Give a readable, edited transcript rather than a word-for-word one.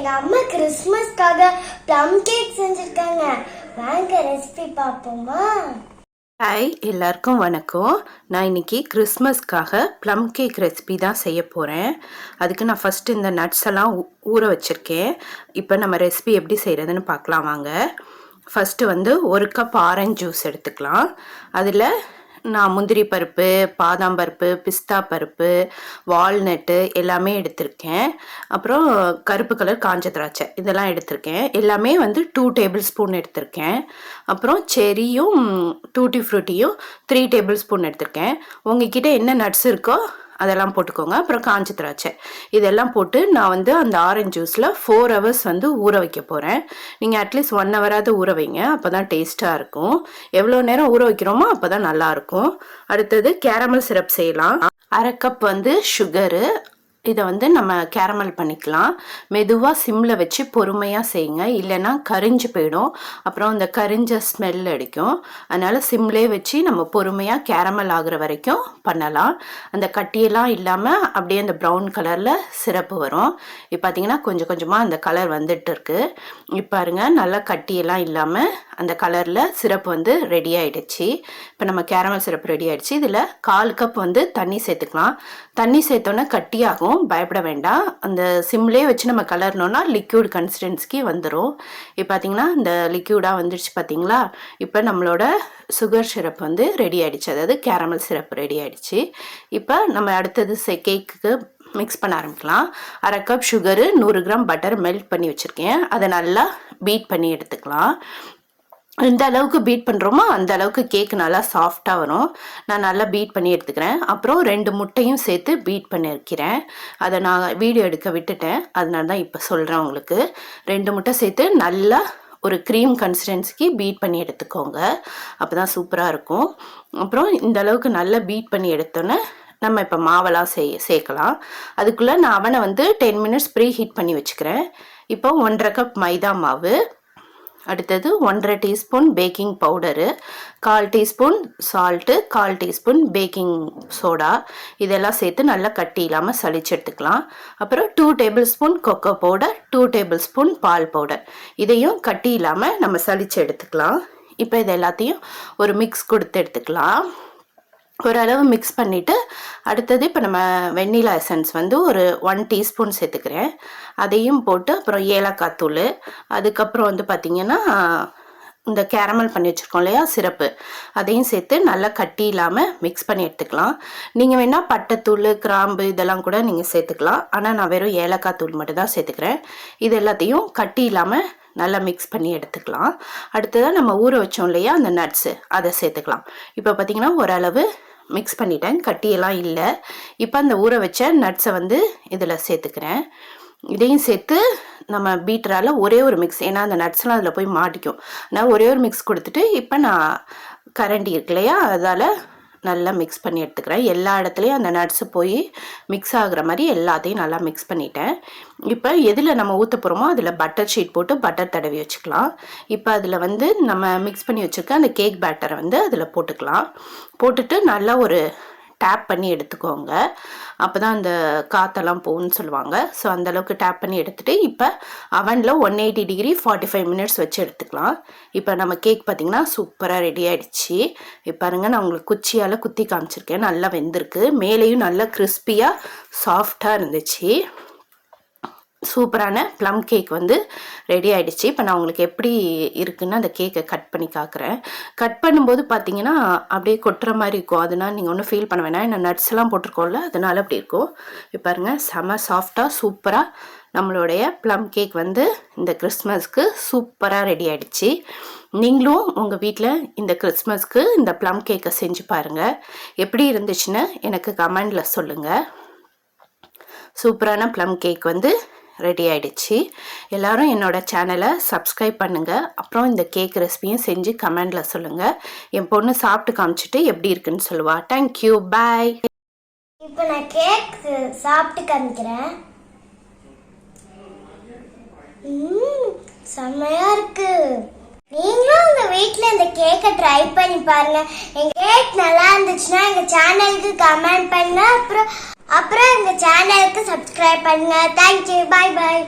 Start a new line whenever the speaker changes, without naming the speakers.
எங்க அம்மா கிறிஸ்மஸ்க்காக plum cake செஞ்சிருக்காங்க. வாங்க ரெசிபி பார்ப்போமா?
ஹாய், எல்லாருக்கும் வணக்கம். நான் இன்னைக்கு கிறிஸ்மஸ்க்காக ப்ளம் கேக் ரெசிபி தான் செய்ய போகிறேன். அதுக்கு நான் ஃபஸ்ட்டு இந்த நட்ஸ் எல்லாம் ஊற வச்சுருக்கேன். இப்போ நம்ம ரெசிபி எப்படி செய்கிறதுன்னு பார்க்கலாம் வாங்க. ஃபஸ்ட்டு வந்து 1 கப் ஆரஞ்சு ஜூஸ் எடுத்துக்கலாம். அதில் நான் முந்திரி பருப்பு, பாதாம் பருப்பு, பிஸ்தா பருப்பு, வால்நட்டு எல்லாமே எடுத்திருக்கேன். அப்புறம் கருப்பு கலர் காஞ்ச திராட்சை இதெல்லாம் எடுத்திருக்கேன். எல்லாமே வந்து 2 டேபிள் ஸ்பூன் எடுத்திருக்கேன். அப்புறம் செரியும் டூட்டி ஃப்ரூட்டியும் 3 டேபிள் ஸ்பூன் எடுத்திருக்கேன். உங்ககிட்ட என்ன நட்ஸ் இருக்கோ அதெல்லாம் போட்டுக்கோங்க. அப்புறம் காஞ்ச திராட்சை இதெல்லாம் போட்டு நான் வந்து அந்த ஆரஞ்சு ஜூஸில் 4 ஹவர்ஸ் வந்து ஊற வைக்க போகிறேன். நீங்கள் அட்லீஸ்ட் 1 ஹவராவது ஊற வைங்க, அப்போ தான் டேஸ்ட்டாக இருக்கும். எவ்வளோ நேரம் ஊற வைக்கிறோமோ அப்போ தான் நல்லாயிருக்கும். அடுத்தது கேரமல் சிரப் செய்யலாம். 1/2 கப் வந்து சுகரு. இதை வந்து நம்ம கேரமல் பண்ணிக்கலாம். மெதுவாக சிம்மில் வச்சு பொறுமையாக செய்யுங்க, இல்லைன்னா கரிஞ்சு போயிடும். அப்புறம் இந்த கரிஞ்ச ஸ்மெல் அடிக்கும். அதனால் சிம்லே வச்சு நம்ம பொறுமையாக கேரமல் ஆகுற வரைக்கும் பண்ணலாம். அந்த கட்டியெல்லாம் இல்லாமல் அப்படியே அந்த ப்ரௌன் கலரில் சிரப்பு வரும். இப்போ பார்த்தீங்கன்னா கொஞ்சம் கொஞ்சமாக அந்த கலர் வந்துட்டு இருக்கு. இப்போ பாருங்க, நல்லா கட்டியெல்லாம் இல்லாமல் அந்த கலரில் சிரப்பு வந்து ரெடி ஆகிடுச்சு. இப்போ நம்ம கேரமல் சிரப்பு ரெடி ஆகிடுச்சு. இதில் 1/4 கப் வந்து தண்ணி சேர்த்துக்கலாம். தண்ணி சேர்த்தோன்னே கட்டியாகும், பயப்பட வேண்டாம். அந்த சிம்லேயே வச்சு நம்ம கலர்னோன்னா லிக்யூட் கன்சிஸ்டன்சிக்கு வந்துடும். இப்போ பார்த்தீங்கன்னா இந்த லிக்யூடாக வந்துடுச்சு பார்த்தீங்களா. இப்போ நம்மளோட சுகர் சிரப் வந்து ரெடி ஆகிடுச்சு, அதாவது கேரமல் சிரப் ரெடி ஆகிடுச்சு. இப்போ நம்ம அடுத்தது கேக்குக்கு மிக்ஸ் பண்ண ஆரம்பிக்கலாம். 1/2 cup sugar, 100 gram butter melt பண்ணி வச்சுருக்கேன். அதை நல்லா பீட் பண்ணி எடுத்துக்கலாம். எந்த அளவுக்கு பீட் பண்ணுறோமோ அந்த அளவுக்கு கேக் நல்லா சாஃப்டாக வரும். நான் நல்லா பீட் பண்ணி எடுத்துக்கிறேன். அப்புறம் 2 முட்டையும் சேர்த்து பீட் பண்ணி வைக்கிறேன். அதை நான் வீடியோ எடுக்க விட்டுட்டேன், அதனால தான் இப்போ சொல்கிறேன் உங்களுக்கு. 2 முட்டை சேர்த்து நல்லா ஒரு க்ரீம் கன்சிஸ்டன்சிக்கு பீட் பண்ணி எடுத்துக்கோங்க, அப்போ தான் சூப்பராக இருக்கும். அப்புறம் இந்த அளவுக்கு நல்லா பீட் பண்ணி எடுத்தோன்னே நம்ம இப்போ மாவெல்லாம் சேர்க்கலாம். அதுக்குள்ளே நான் அவனை வந்து 10 மினிட்ஸ் ப்ரீ ஹீட் பண்ணி வச்சுக்கிறேன். இப்போ 1/2 கப் மைதா மாவு, அடுத்தது 1/2 teaspoon baking powder, 1/4 teaspoon salt, 1/4 teaspoon baking soda இதெல்லாம் சேர்த்து நல்லா கட்டி இல்லாமல் சளிச்சு எடுத்துக்கலாம். அப்புறம் 2 tablespoon cocoa powder, 2 tablespoon பால் பவுடர் இதையும் கட்டி இல்லாமல் நம்ம சளிச்சு எடுத்துக்கலாம். இப்போ இது எல்லாத்தையும் ஒரு மிக்ஸ் கொடுத்து எடுத்துக்கலாம். ஓரளவு மிக்ஸ் பண்ணிவிட்டு அடுத்தது இப்போ நம்ம வெண்ணிலா எசன்ஸ் வந்து ஒரு 1 டீஸ்பூன் சேர்த்துக்கிறேன். அதையும் போட்டு அப்புறம் ஏலக்காய் தூள், அதுக்கப்புறம் வந்து பார்த்திங்கன்னா இந்த கேரமல் பண்ணி வச்சுருக்கோம் இல்லையா சிரப்பு, அதையும் சேர்த்து நல்லா கட்டி இல்லாமல் மிக்ஸ் பண்ணி எடுத்துக்கலாம். நீங்கள் வேணால் பட்டைத்தூள், கிராம்பு இதெல்லாம் கூட நீங்கள் சேர்த்துக்கலாம். ஆனால் நான் வெறும் ஏலக்காய் தூள் மட்டும் தான் சேர்த்துக்கிறேன். இது எல்லாத்தையும் கட்டி இல்லாமல் நல்லா மிக்ஸ் பண்ணி எடுத்துக்கலாம். அடுத்ததாக நம்ம ஊற வச்சோம் இல்லையா அந்த நட்ஸு, அதை சேர்த்துக்கலாம். இப்போ பார்த்திங்கன்னா ஓரளவு மிக்ஸ் பண்ணிட்டேன், கட்டியெல்லாம் இல்லை. இப்போ அந்த ஊற வச்ச நட்ஸை வந்து இதில் சேர்த்துக்கிறேன். இதையும் சேர்த்து நம்ம பீட்டரால் ஒரே ஒரு மிக்ஸ், ஏன்னா அந்த நட்ஸ்லாம் அதில் போய் மாட்டிக்கும். நான் ஒரே ஒரு மிக்ஸ் கொடுத்துட்டு இப்போ நான் கரண்டி இருக்கு இல்லையா அதால் நல்லா மிக்ஸ் பண்ணி எடுத்துக்கிறேன். எல்லா இடத்துலையும் அந்த நட்ஸு போய் மிக்ஸ் ஆகுற மாதிரி எல்லாத்தையும் நல்லா மிக்ஸ் பண்ணிட்டேன். இப்போ எதில் நம்ம ஊற்ற போகிறோமோ அதில் பட்டர் ஷீட் போட்டு பட்டர் தடவி வச்சுக்கலாம். இப்போ அதில் வந்து நம்ம மிக்ஸ் பண்ணி வச்சுருக்க அந்த கேக் பேட்டரை வந்து அதில் போட்டுக்கலாம். போட்டுட்டு நல்லா ஒரு டேப் பண்ணி எடுத்துக்கோங்க, அப்போ தான் அந்த காற்றெல்லாம் போகும்னு சொல்லுவாங்க. ஸோ அந்தளவுக்கு டேப் பண்ணி எடுத்துகிட்டு இப்போ அவனில் 180 டிகிரி 45 மினிட்ஸ் வச்சு எடுத்துக்கலாம். இப்போ நம்ம கேக் பார்த்திங்கன்னா சூப்பராக ரெடி ஆகிடுச்சு. இப்போ பாருங்கள், நான் உங்களுக்கு குச்சியால் குத்தி காமிச்சிருக்கேன், நல்லா வெந்திருக்கு. மேலேயும் நல்லா கிறிஸ்பியாக சாஃப்டாக இருந்துச்சு. சூப்பரான ப்ளம் கேக் வந்து ரெடி ஆகிடுச்சு. இப்போ நான் உங்களுக்கு எப்படி இருக்குன்னு அந்த கேக்கை கட் பண்ணி காக்குறேன். கட் பண்ணும்போது பார்த்தீங்கன்னா அப்படியே கொட்டுற மாதிரி இருக்கும், அதனால் நீங்கள் ஒன்றும் ஃபீல் பண்ண வேணாம், ஏன்னா நட்ஸ் எல்லாம் போட்டிருக்கோம்ல அதனால அப்படி இருக்கும். இப்போ பாருங்கள், செம சாஃப்டாக சூப்பராக நம்மளுடைய ப்ளம் கேக் வந்து இந்த கிறிஸ்மஸ்க்கு சூப்பராக ரெடி ஆகிடுச்சு. நீங்களும் உங்கள் வீட்டில் இந்த கிறிஸ்மஸ்க்கு இந்த ப்ளம் கேக்கை செஞ்சு பாருங்கள். எப்படி இருந்துச்சுன்னு எனக்கு கமெண்டில் சொல்லுங்கள். சூப்பரான ப்ளம் கேக் வந்து ரெடி ஆகிடுச்சு. எல்லோரும் என்னோடய சேனலை சப்ஸ்கிரைப் பண்ணுங்கள். அப்புறம் இந்த கேக் ரெசிபியும் செஞ்சு கமெண்டில் சொல்லுங்கள். என் பொண்ணு சாப்பிட்டு காமிச்சிட்டு எப்படி இருக்குன்னு சொல்லுவா. தேங்க்யூ, பாய்.
இப்போ நான் கேக் சாப்பிட்டு காமிக்கிறேன். செம்மையாக இருக்கு. நீங்களும் உங்க வீட்டில் இந்த கேக்கை ட்ரை பண்ணி பாருங்க. எங்க கேக் நல்லா இருந்துச்சுன்னா எங்க சேனலுக்கு கமெண்ட் பண்ணுங்க. அப்புறம் எங்க சேனலுக்கு சப்ஸ்கிரைப் பண்ணுங்க. தேங்க்யூ, பாய் பாய்.